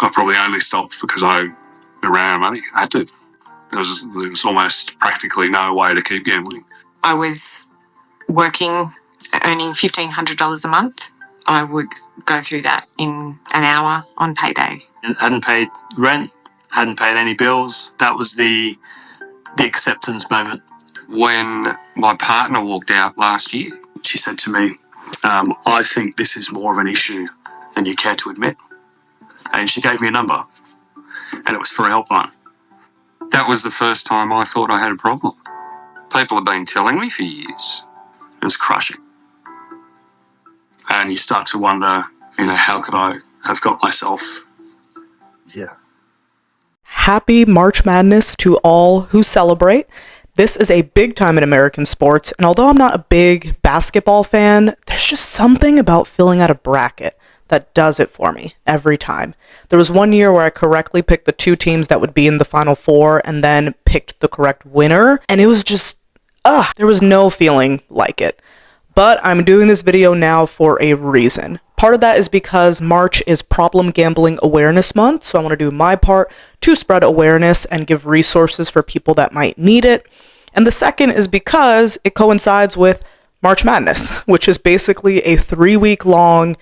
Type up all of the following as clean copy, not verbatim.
I probably only stopped because I ran out of money. I had to. There was almost practically no way to keep gambling. I was working, earning $1,500 a month. I would go through that in an hour on payday. And hadn't paid rent, hadn't paid any bills. That was the acceptance moment. When my partner walked out last year, She said to me, I think this is more of an issue than you care to admit. And she gave me a number, and it was for a helpline. that was the first time I thought I had a problem. People have been telling me for years. It was crushing. And you start to wonder, how could I have got myself here? Happy March Madness to all who celebrate. This is a big time in American sports, and although I'm not a big basketball fan, there's just something about filling out a bracket that does it for me every time. There was one year where I correctly picked the two teams that would be in the Final Four and then picked the correct winner, and it was just, there was no feeling like it. But I'm doing this video now for a reason. Part of that is because March is Problem Gambling Awareness Month, so I want to do my part to spread awareness and give resources for people that might need it. And the second is because it coincides with March Madness, which is basically a 3-week-long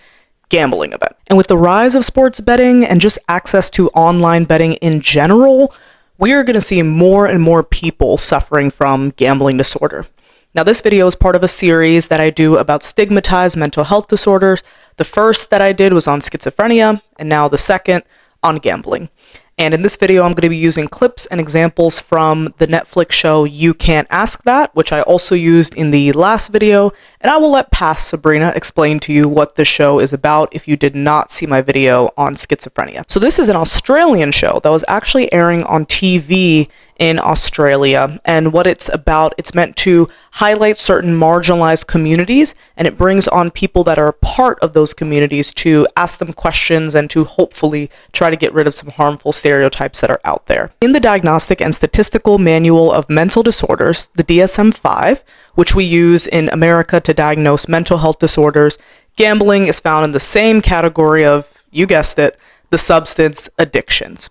gambling event. And with the rise of sports betting and just access to online betting in general, we are going to see more and more people suffering from gambling disorder. Now, this video is part of a series that I do about stigmatized mental health disorders. The first that I did was on schizophrenia, and now the second on gambling. And in this video, I'm going to be using clips and examples from the Netflix show You Can't Ask That, which I also used in the last video, and I will let past Sabrina explain to you what the show is about if you did not see my video on schizophrenia. So this is an Australian show that was actually airing on TV in Australia, and what it's about, it's meant to highlight certain marginalized communities, and it brings on people that are a part of those communities to ask them questions and to hopefully try to get rid of some harmful stereotypes that are out there. In the Diagnostic and Statistical Manual of Mental Disorders, the DSM-5, which we use in America to diagnose mental health disorders, gambling is found in the same category of, you guessed it, the substance addictions.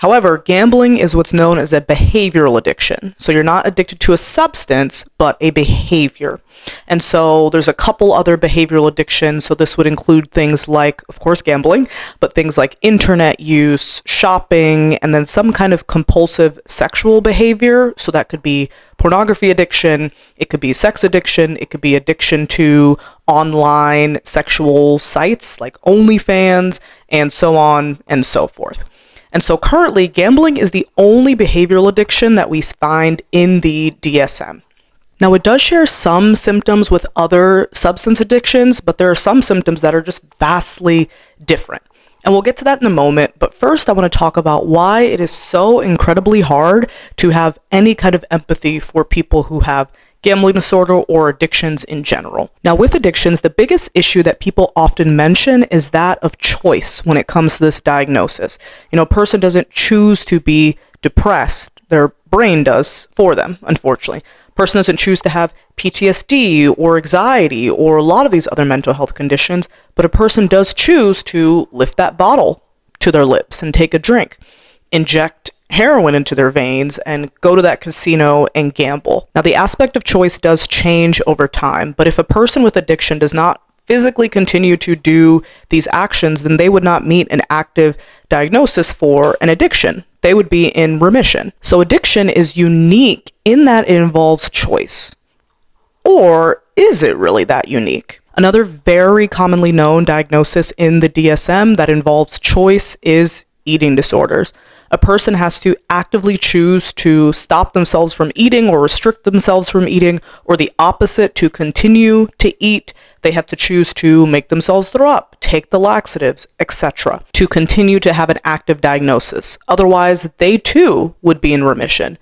However, gambling is what's known as a behavioral addiction. So you're not addicted to a substance, but a behavior. And so there's a couple other behavioral addictions. So this would include things like, of course, gambling, but things like internet use, shopping, and then some kind of compulsive sexual behavior. So that could be pornography addiction, it could be sex addiction, it could be addiction to online sexual sites like OnlyFans, and so on and so forth. And so currently, gambling is the only behavioral addiction that we find in the DSM. Now, it does share some symptoms with other substance addictions, but there are some symptoms that are just vastly different. And we'll get to that in a moment, but first I want to talk about why it is so incredibly hard to have any kind of empathy for people who have gambling disorder or addictions in general. Now, with addictions, the biggest issue that people often mention is that of choice when it comes to this diagnosis. A person doesn't choose to be depressed. Their brain does for them, unfortunately. A person doesn't choose to have PTSD or anxiety or a lot of these other mental health conditions, but a person does choose to lift that bottle to their lips and take a drink, inject heroin into their veins, and go to that casino and gamble. Now, the aspect of choice does change over time, but if a person with addiction does not physically continue to do these actions, then they would not meet an active diagnosis for an addiction. They would be in remission. So addiction is unique in that it involves choice. Or is it really that unique? Another very commonly known diagnosis in the DSM that involves choice is eating disorders. A person has to actively choose to stop themselves from eating or restrict themselves from eating, or the opposite, to continue to eat. They have to choose to make themselves throw up, take the laxatives, etc., to continue to have an active diagnosis. Otherwise, they too would be in remission.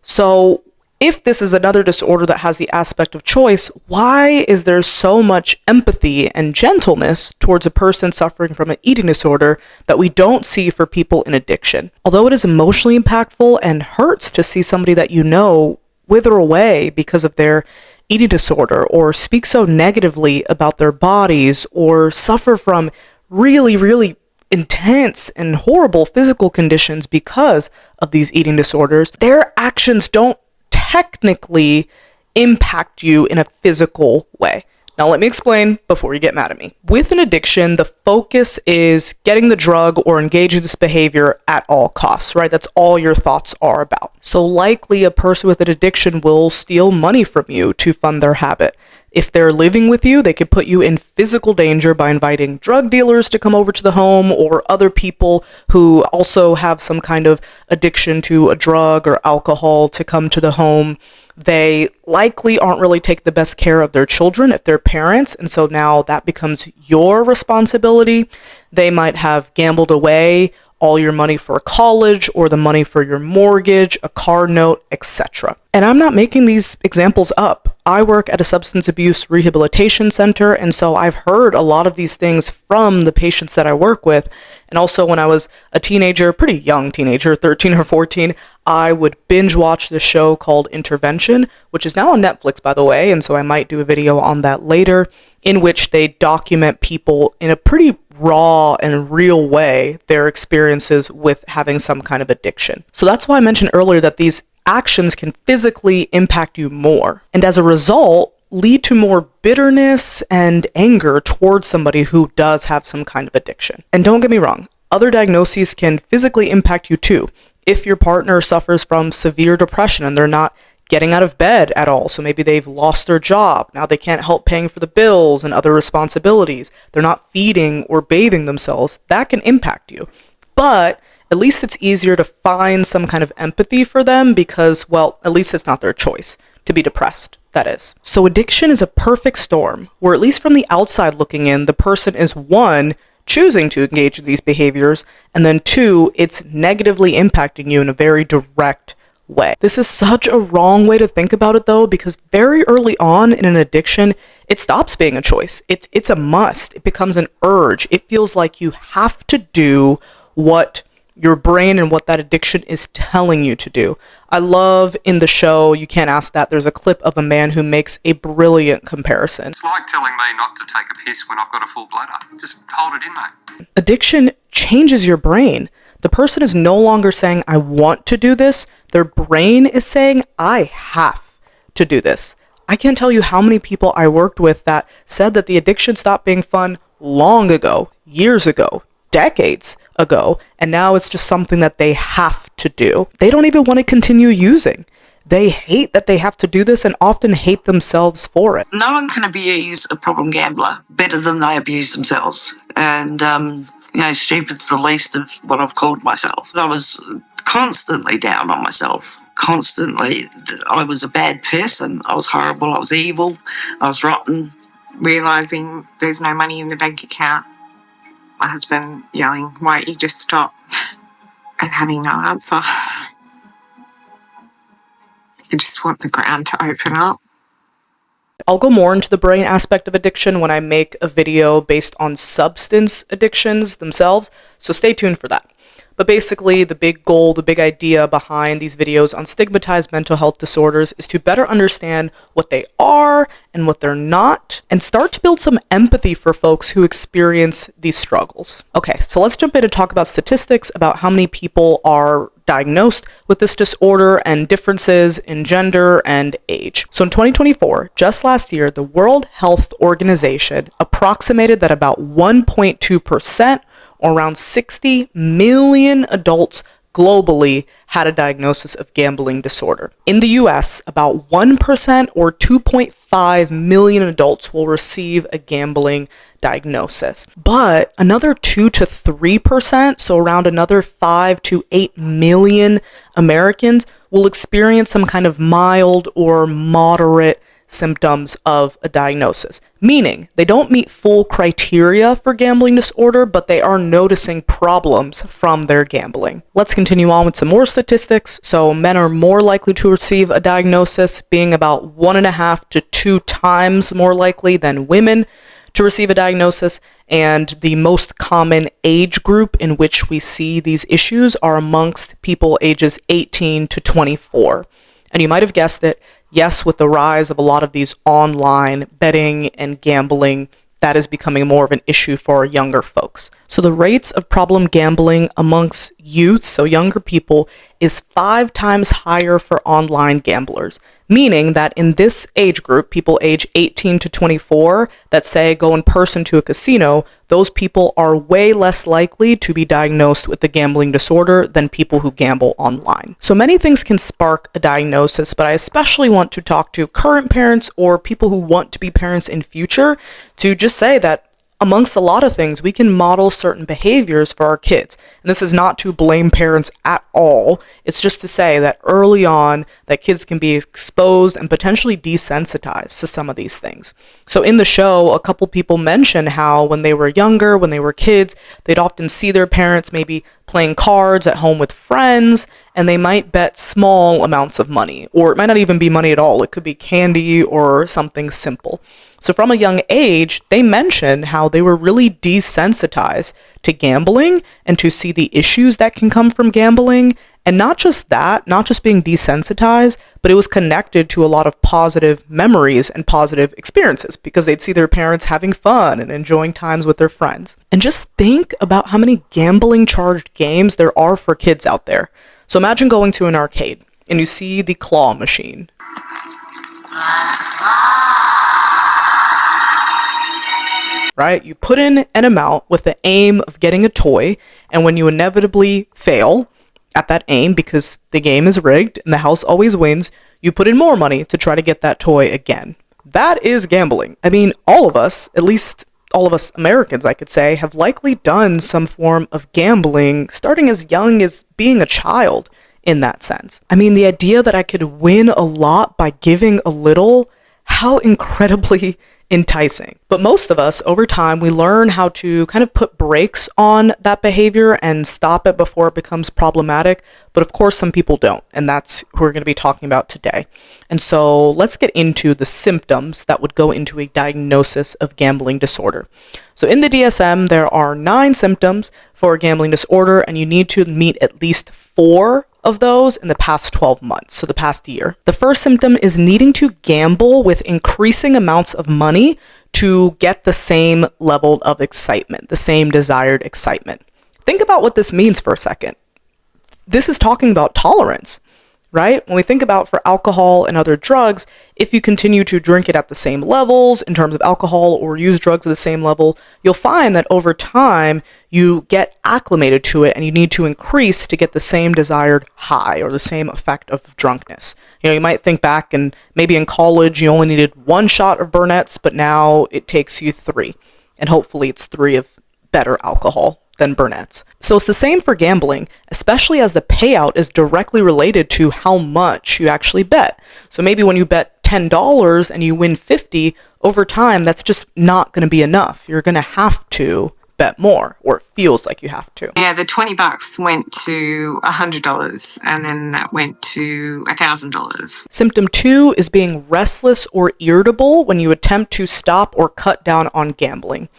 So if this is another disorder that has the aspect of choice, why is there so much empathy and gentleness towards a person suffering from an eating disorder that we don't see for people in addiction? Although it is emotionally impactful and hurts to see somebody that you know wither away because of their eating disorder, or speak so negatively about their bodies, or suffer from really, really intense and horrible physical conditions because of these eating disorders, their actions don't technically impact you in a physical way. Now, let me explain before you get mad at me. With an addiction, the focus is getting the drug or engaging this behavior at all costs, right? That's all your thoughts are about. So likely a person with an addiction will steal money from you to fund their habit. If they're living with you, they could put you in physical danger by inviting drug dealers to come over to the home or other people who also have some kind of addiction to a drug or alcohol to come to the home. They likely aren't really taking the best care of their children if they're parents, and so now that becomes your responsibility. They might have gambled away all your money for college or the money for your mortgage, a car note, etc. And I'm not making these examples up. I work at a substance abuse rehabilitation center, and so I've heard a lot of these things from the patients that I work with. And also when I was a teenager, pretty young teenager, 13 or 14, I would binge watch this show called Intervention, which is now on Netflix, by the way, and so I might do a video on that later, in which they document people in a pretty raw and real way their experiences with having some kind of addiction. So that's why I mentioned earlier that these actions can physically impact you more, and as a result, lead to more bitterness and anger towards somebody who does have some kind of addiction. And don't get me wrong, other diagnoses can physically impact you too. If your partner suffers from severe depression and they're not getting out of bed at all, so maybe they've lost their job, now they can't help paying for the bills and other responsibilities, they're not feeding or bathing themselves, that can impact you. But at least it's easier to find some kind of empathy for them because, well, at least it's not their choice to be depressed, that is. So addiction is a perfect storm where, at least from the outside looking in, the person is, one, choosing to engage in these behaviors, and then two, it's negatively impacting you in a very direct way. This is such a wrong way to think about it though, because very early on in an addiction, it stops being a choice. It's a must. It becomes an urge. It feels like you have to do what your brain and what that addiction is telling you to do. I love in the show, You Can't Ask That, there's a clip of a man who makes a brilliant comparison. It's like telling me not to take a piss when I've got a full bladder. Just hold it in, mate. Addiction changes your brain. The person is no longer saying, I want to do this. Their brain is saying, I have to do this. I can't tell you how many people I worked with that said that the addiction stopped being fun long ago, years ago, decades ago, and now it's just something that they have to do. They don't even want to continue using. They hate that they have to do this and often hate themselves for it. No one can abuse a problem gambler better than they abuse themselves. And, stupid's the least of what I've called myself. I was constantly down on myself. Constantly. I was a bad person. I was horrible. I was evil. I was rotten. Realising there's no money in the bank account. My husband yelling, why don't you just stop? And having no answer. You just want the ground to open up. I'll go more into the brain aspect of addiction when I make a video based on substance addictions themselves, so stay tuned for that. But basically, the big goal, the big idea behind these videos on stigmatized mental health disorders is to better understand what they are and what they're not, and start to build some empathy for folks who experience these struggles. Okay, so let's jump in and talk about statistics about how many people are diagnosed with this disorder and differences in gender and age. So in 2024, just last year, the World Health Organization approximated that about 1.2%, or around 60 million adults globally, had a diagnosis of gambling disorder. In the US, about 1% or 2.5 million adults will receive a gambling diagnosis. But another 2 to 3%, so around another 5 to 8 million Americans, will experience some kind of mild or moderate symptoms of a diagnosis, meaning they don't meet full criteria for gambling disorder, but they are noticing problems from their gambling. Let's continue on with some more statistics. So men are more likely to receive a diagnosis, being about 1.5 to 2 times more likely than women to receive a diagnosis, and the most common age group in which we see these issues are amongst people ages 18 to 24. And you might have guessed it, yes, with the rise of a lot of these online betting and gambling that is becoming more of an issue for younger folks. So the rates of problem gambling amongst youth, so younger people, is 5 times higher for online gamblers, meaning that in this age group, people age 18 to 24 that say go in person to a casino, those people are way less likely to be diagnosed with a gambling disorder than people who gamble online. So many things can spark a diagnosis, but I especially want to talk to current parents or people who want to be parents in future to just say that amongst a lot of things, we can model certain behaviors for our kids. And this is not to blame parents at all. It's just to say that early on, that kids can be exposed and potentially desensitized to some of these things. So in the show, a couple people mention how when they were younger, when they were kids, they'd often see their parents maybe playing cards at home with friends, and they might bet small amounts of money, or it might not even be money at all. It could be candy or something simple. So from a young age, they mentioned how they were really desensitized to gambling and to see the issues that can come from gambling. And not just that, not just being desensitized, but it was connected to a lot of positive memories and positive experiences because they'd see their parents having fun and enjoying times with their friends. And just think about how many gambling charged games there are for kids out there. So imagine going to an arcade and you see the claw machine. Right? You put in an amount with the aim of getting a toy, and when you inevitably fail at that aim because the game is rigged and the house always wins, you put in more money to try to get that toy again. That is gambling. I mean, all of us, at least all of us Americans, I could say, have likely done some form of gambling starting as young as being a child in that sense. I mean, the idea that I could win a lot by giving a little, how incredibly enticing. But most of us, over time, we learn how to kind of put brakes on that behavior and stop it before it becomes problematic. But of course, some people don't. And that's who we're going to be talking about today. And so let's get into the symptoms that would go into a diagnosis of gambling disorder. So in the DSM, there are 9 symptoms for a gambling disorder, and you need to meet at least 4 of those in the past 12 months, so the past year. The first symptom is needing to gamble with increasing amounts of money to get the same level of excitement, the same desired excitement. Think about what this means for a second. This is talking about tolerance, right? When we think about for alcohol and other drugs, if you continue to drink it at the same levels in terms of alcohol or use drugs at the same level, you'll find that over time you get acclimated to it and you need to increase to get the same desired high or the same effect of drunkenness. You know, you might think back and maybe in college you only needed 1 shot of Burnett's, but now it takes you 3. And hopefully it's 3 of better alcohol than Burnett's. So it's the same for gambling, especially as the payout is directly related to how much you actually bet. So maybe when you bet $10 and you win 50, over time, that's just not going to be enough. You're going to have to bet more, or it feels like you have to. Yeah, the $20 went to $100 and then that went to $1,000. Symptom 2 is being restless or irritable when you attempt to stop or cut down on gambling.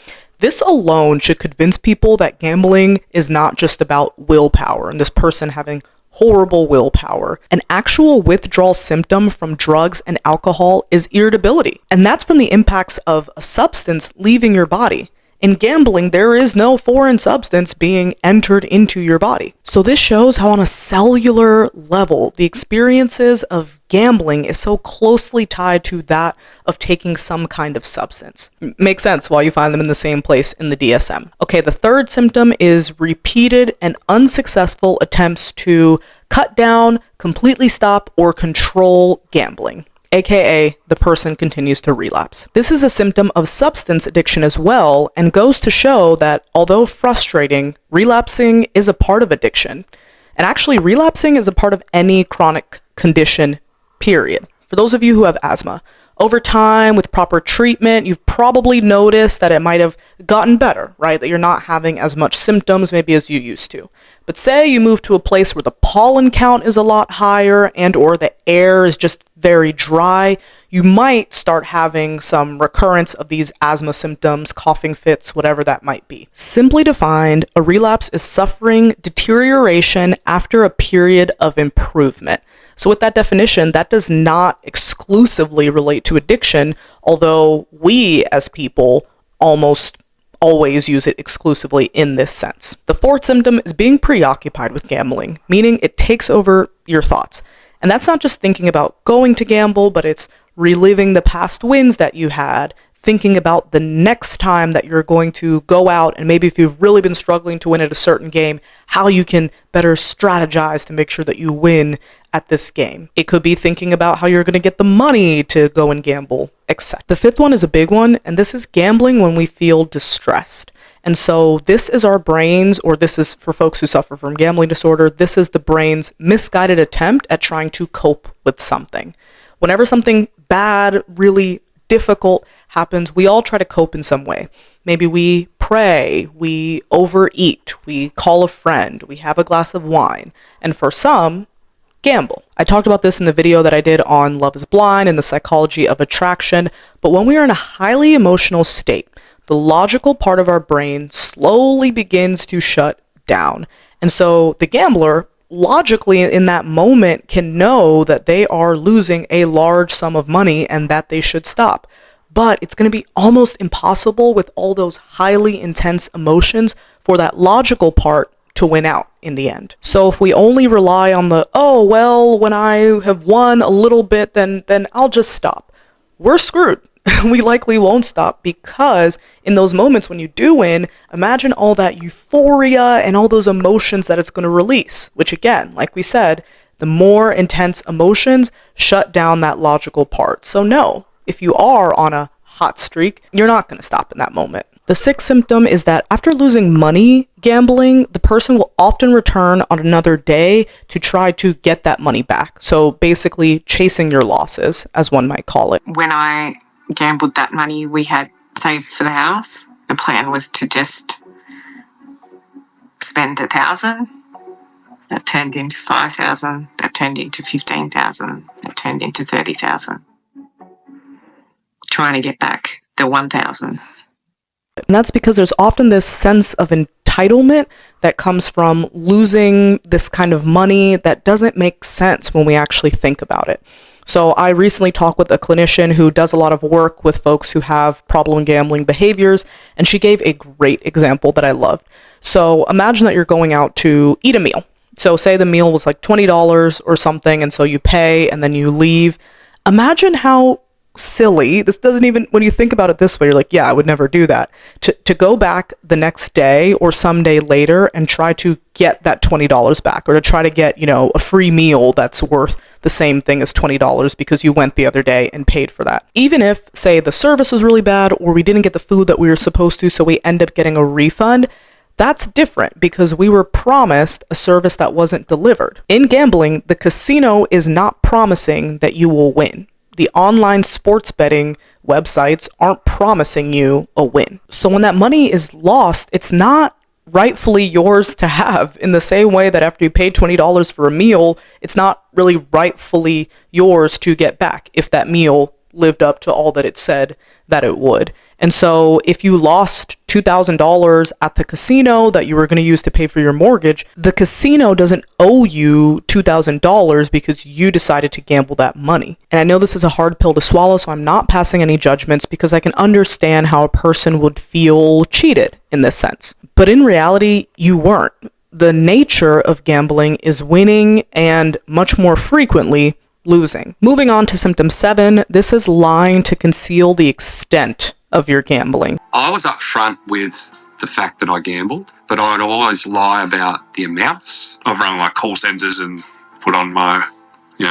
This alone should convince people that gambling is not just about willpower and this person having horrible willpower. An actual withdrawal symptom from drugs and alcohol is irritability, and that's from the impacts of a substance leaving your body. In gambling, there is no foreign substance being entered into your body. So this shows how on a cellular level, the experiences of gambling is so closely tied to that of taking some kind of substance. Makes sense why you find them in the same place in the DSM. Okay, the third symptom is repeated and unsuccessful attempts to cut down, completely stop, or control gambling. AKA, the person continues to relapse. This is a symptom of substance addiction as well, and goes to show that although frustrating, relapsing is a part of addiction. And actually, relapsing is a part of any chronic condition, period. For those of you who have asthma, over time, with proper treatment, you've probably noticed that it might have gotten better, right? That you're not having as much symptoms maybe as you used to. But say you move to a place where the pollen count is a lot higher and or the air is just very dry, you might start having some recurrence of these asthma symptoms, coughing fits, whatever that might be. Simply defined, a relapse is suffering deterioration after a period of improvement. So with that definition, that does not exclusively relate to addiction, although we as people almost always use it exclusively in this sense. The fourth symptom is being preoccupied with gambling, meaning it takes over your thoughts. And that's not just thinking about going to gamble, but it's reliving the past wins that you had, thinking about the next time that you're going to go out, and maybe if you've really been struggling to win at a certain game, how you can better strategize to make sure that you win at this game. It could be thinking about how you're going to get the money to go and gamble, etc. The fifth one is a big one, and this is gambling when we feel distressed. And so this is our brain's, or this is for folks who suffer from gambling disorder, this is the brain's misguided attempt at trying to cope with something. Whenever something bad, really difficult happens, we all try to cope in some way. Maybe we pray, we overeat, we call a friend, we have a glass of wine, and for some, gamble. I talked about this in the video that I did on Love is Blind and the psychology of attraction, but when we are in a highly emotional state, the logical part of our brain slowly begins to shut down. And so the gambler, logically in that moment, can know that they are losing a large sum of money and that they should stop. But it's going to be almost impossible with all those highly intense emotions for that logical part to win out in the end. So if we only rely on the, oh, well, when I have won a little bit, then I'll just stop, we're screwed. We likely won't stop, because in those moments when you do win, imagine all that euphoria and all those emotions that it's going to release, which again, like we said, the more intense emotions shut down that logical part. So no, if you are on a hot streak, you're not going to stop in that moment. The sixth symptom is that after losing money gambling, the person will often return on another day to try to get that money back. So basically chasing your losses, as one might call it. When I gambled that money we had saved for the house, the plan was to just spend 1,000. That turned into 5,000. That turned into 15,000. That turned into 30,000. Trying to get back the 1,000. And that's because there's often this sense of entitlement that comes from losing this kind of money that doesn't make sense when we actually think about it. So I recently talked with a clinician who does a lot of work with folks who have problem gambling behaviors, and she gave a great example that I loved. So imagine that you're going out to eat a meal. So say the meal was like $20 or something, and so you pay and then you leave. Imagine how silly, this doesn't even, when you think about it this way, you're like, yeah, I would never do that. To go back the next day or some day later and try to get that $20 back, or to try to get, a free meal that's worth the same thing as $20 because you went the other day and paid for that. Even if, say, the service was really bad or we didn't get the food that we were supposed to, so we end up getting a refund, that's different because we were promised a service that wasn't delivered. In gambling, the casino is not promising that you will win. The online sports betting websites aren't promising you a win. So when that money is lost, it's not rightfully yours to have, in the same way that after you paid $20 for a meal, it's not really rightfully yours to get back if that meal lived up to all that it said that it would. And so if you lost $2,000 at the casino that you were going to use to pay for your mortgage, the casino doesn't owe you $2,000 because you decided to gamble that money. And I know this is a hard pill to swallow, so I'm not passing any judgments because I can understand how a person would feel cheated in this sense. But in reality, you weren't. The nature of gambling is winning, and much more frequently, losing. Moving on to symptom 7, this is lying to conceal the extent of your gambling. I was upfront with the fact that I gambled, but I'd always lie about the amounts. I've rung like call centres and put on my,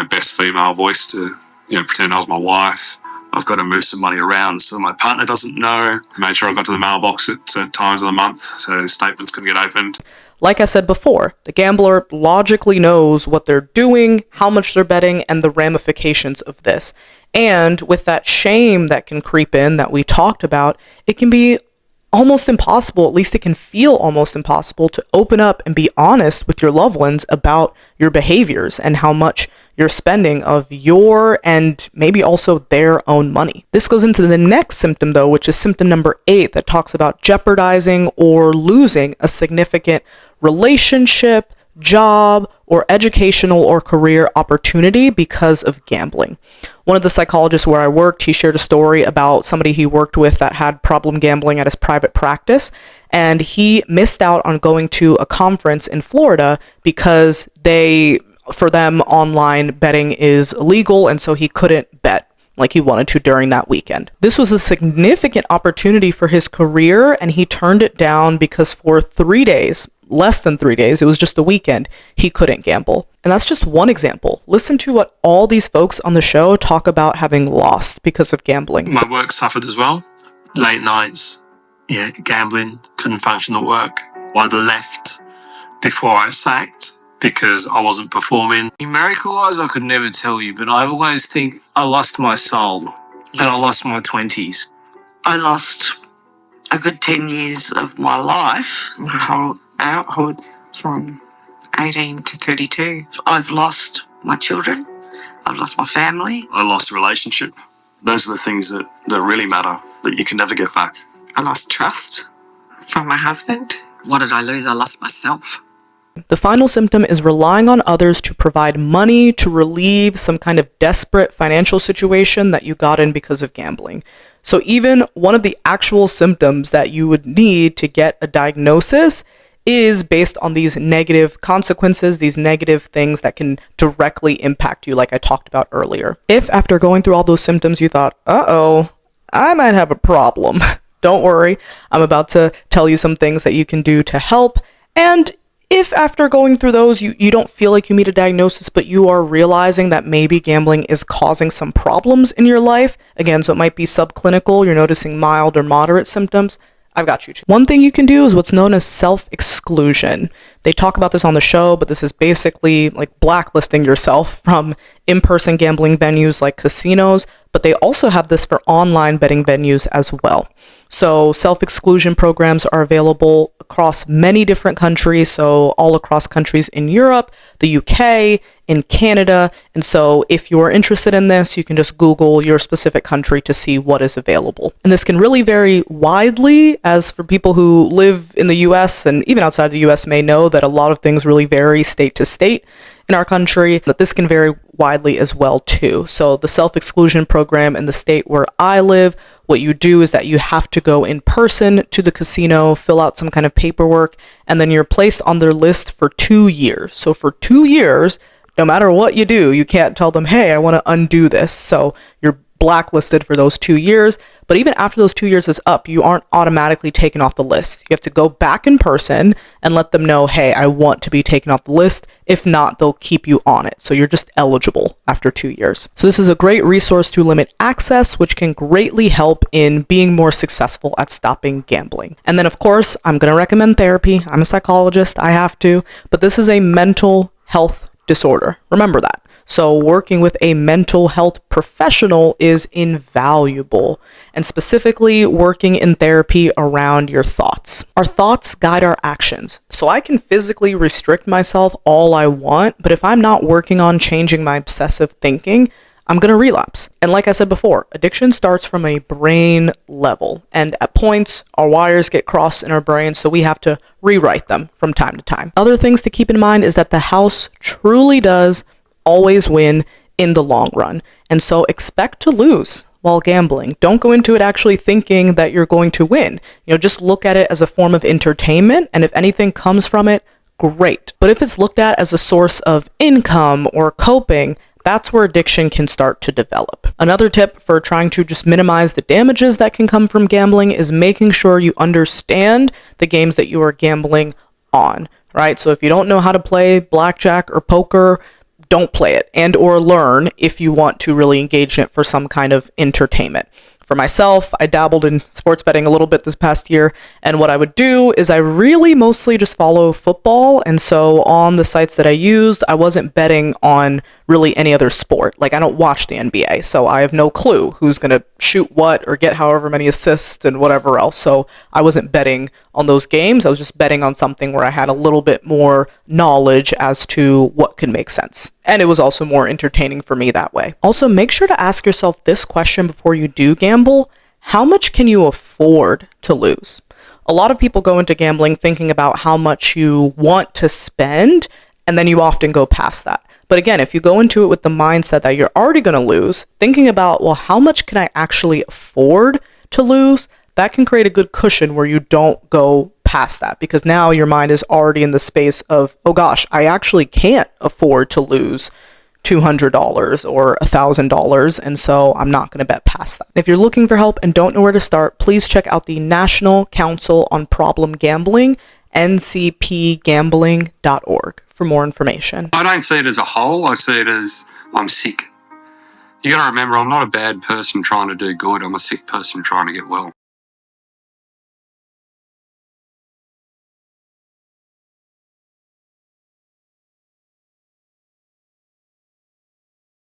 best female voice to, pretend I was my wife. I've got to move some money around so my partner doesn't know. Made sure I got to the mailbox at certain times of the month so statements couldn't get opened. Like I said before, the gambler logically knows what they're doing, how much they're betting, and the ramifications of this. And with that shame that can creep in that we talked about, it can be almost impossible, at least it can feel almost impossible, to open up and be honest with your loved ones about your behaviors and how much you're spending of your and maybe also their own money. This goes into the next symptom though, which is symptom number 8, that talks about jeopardizing or losing a significant relationship, job, or educational or career opportunity because of gambling. One of the psychologists where I worked, he shared a story about somebody he worked with that had problem gambling at his private practice, and he missed out on going to a conference in Florida because for them, online betting is illegal, and so he couldn't bet like he wanted to during that weekend. This was a significant opportunity for his career, and he turned it down because for 3 days, less than 3 days, it was just the weekend, he couldn't gamble. And that's just one example. Listen to what all these folks on the show talk about having lost because of gambling. My work suffered as well. Late nights, gambling, couldn't function at work. I left before I sacked because I wasn't performing. Numerical-wise, I could never tell you, but I always think I lost my soul and I lost my 20s. I lost a good 10 years of my life. My whole adulthood from 18 to 32. I've lost my children. I've lost my family. I lost a relationship. Those are the things that really matter, that you can never get back. I lost trust from my husband. What did I lose? I lost myself. The final symptom is relying on others to provide money to relieve some kind of desperate financial situation that you got in because of gambling. So even one of the actual symptoms that you would need to get a diagnosis is based on these negative consequences, these negative things that can directly impact you, like I talked about earlier. If after going through all those symptoms you thought, uh-oh, I might have a problem, don't worry. I'm about to tell you some things that you can do to help. And if after going through those, you don't feel like you meet a diagnosis, but you are realizing that maybe gambling is causing some problems in your life, again, so it might be subclinical, you're noticing mild or moderate symptoms, I've got you too. One thing you can do is what's known as self-exclusion. They talk about this on the show, but this is basically like blacklisting yourself from in-person gambling venues like casinos, but they also have this for online betting venues as well. So self-exclusion programs are available across many different countries, so all across countries in Europe, the UK, in Canada, and so if you're interested in this, you can just Google your specific country to see what is available. And this can really vary widely, as for people who live in the US and even outside the US may know that a lot of things really vary state to state in our country, that this can vary widely as well too. So the self-exclusion program in the state where I live, what you do is that you have to go in person to the casino, fill out some kind of paperwork, and then you're placed on their list for 2 years. So for 2 years, no matter what you do, you can't tell them, hey, I want to undo this. So you're blacklisted for those 2 years. But even after those 2 years is up, you aren't automatically taken off the list. You have to go back in person and let them know, hey, I want to be taken off the list. If not, they'll keep you on it. So you're just eligible after 2 years. So this is a great resource to limit access, which can greatly help in being more successful at stopping gambling. And then, of course, I'm going to recommend therapy. I'm a psychologist. I have to. But this is a mental health disorder. Remember that. So working with a mental health professional is invaluable, and specifically working in therapy around your thoughts. Our thoughts guide our actions. So I can physically restrict myself all I want, but if I'm not working on changing my obsessive thinking, I'm going to relapse. And like I said before, addiction starts from a brain level, and at points our wires get crossed in our brain, so we have to rewrite them from time to time. Other things to keep in mind is that the house truly does always win in the long run, and so expect to lose while gambling. Don't go into it actually thinking that you're going to win. Just look at it as a form of entertainment, and if anything comes from it, great. But if it's looked at as a source of income or coping, that's where addiction can start to develop. Another tip for trying to just minimize the damages that can come from gambling is making sure you understand the games that you are gambling on, right? So if you don't know how to play blackjack or poker, don't play it, and or learn if you want to really engage in it for some kind of entertainment. For myself, I dabbled in sports betting a little bit this past year, and what I would do is I really mostly just follow football, and so on the sites that I used, I wasn't betting on really any other sport. Like, I don't watch the NBA, so I have no clue who's going to shoot what or get however many assists and whatever else, so I wasn't betting on those games. I was just betting on something where I had a little bit more knowledge as to what could make sense. And it was also more entertaining for me that way. Also, make sure to ask yourself this question before you do gamble. How much can you afford to lose? A lot of people go into gambling thinking about how much you want to spend, and then you often go past that. But again, if you go into it with the mindset that you're already going to lose, thinking about, well, how much can I actually afford to lose? That can create a good cushion where you don't go past that, because now your mind is already in the space of, oh gosh, I actually can't afford to lose $200 or $1,000, and so I'm not going to bet past that. If you're looking for help and don't know where to start, please check out the National Council on Problem Gambling, ncpgambling.org, for more information. I don't see it as a whole. I see it as I'm sick. You got to remember, I'm not a bad person trying to do good. I'm a sick person trying to get well.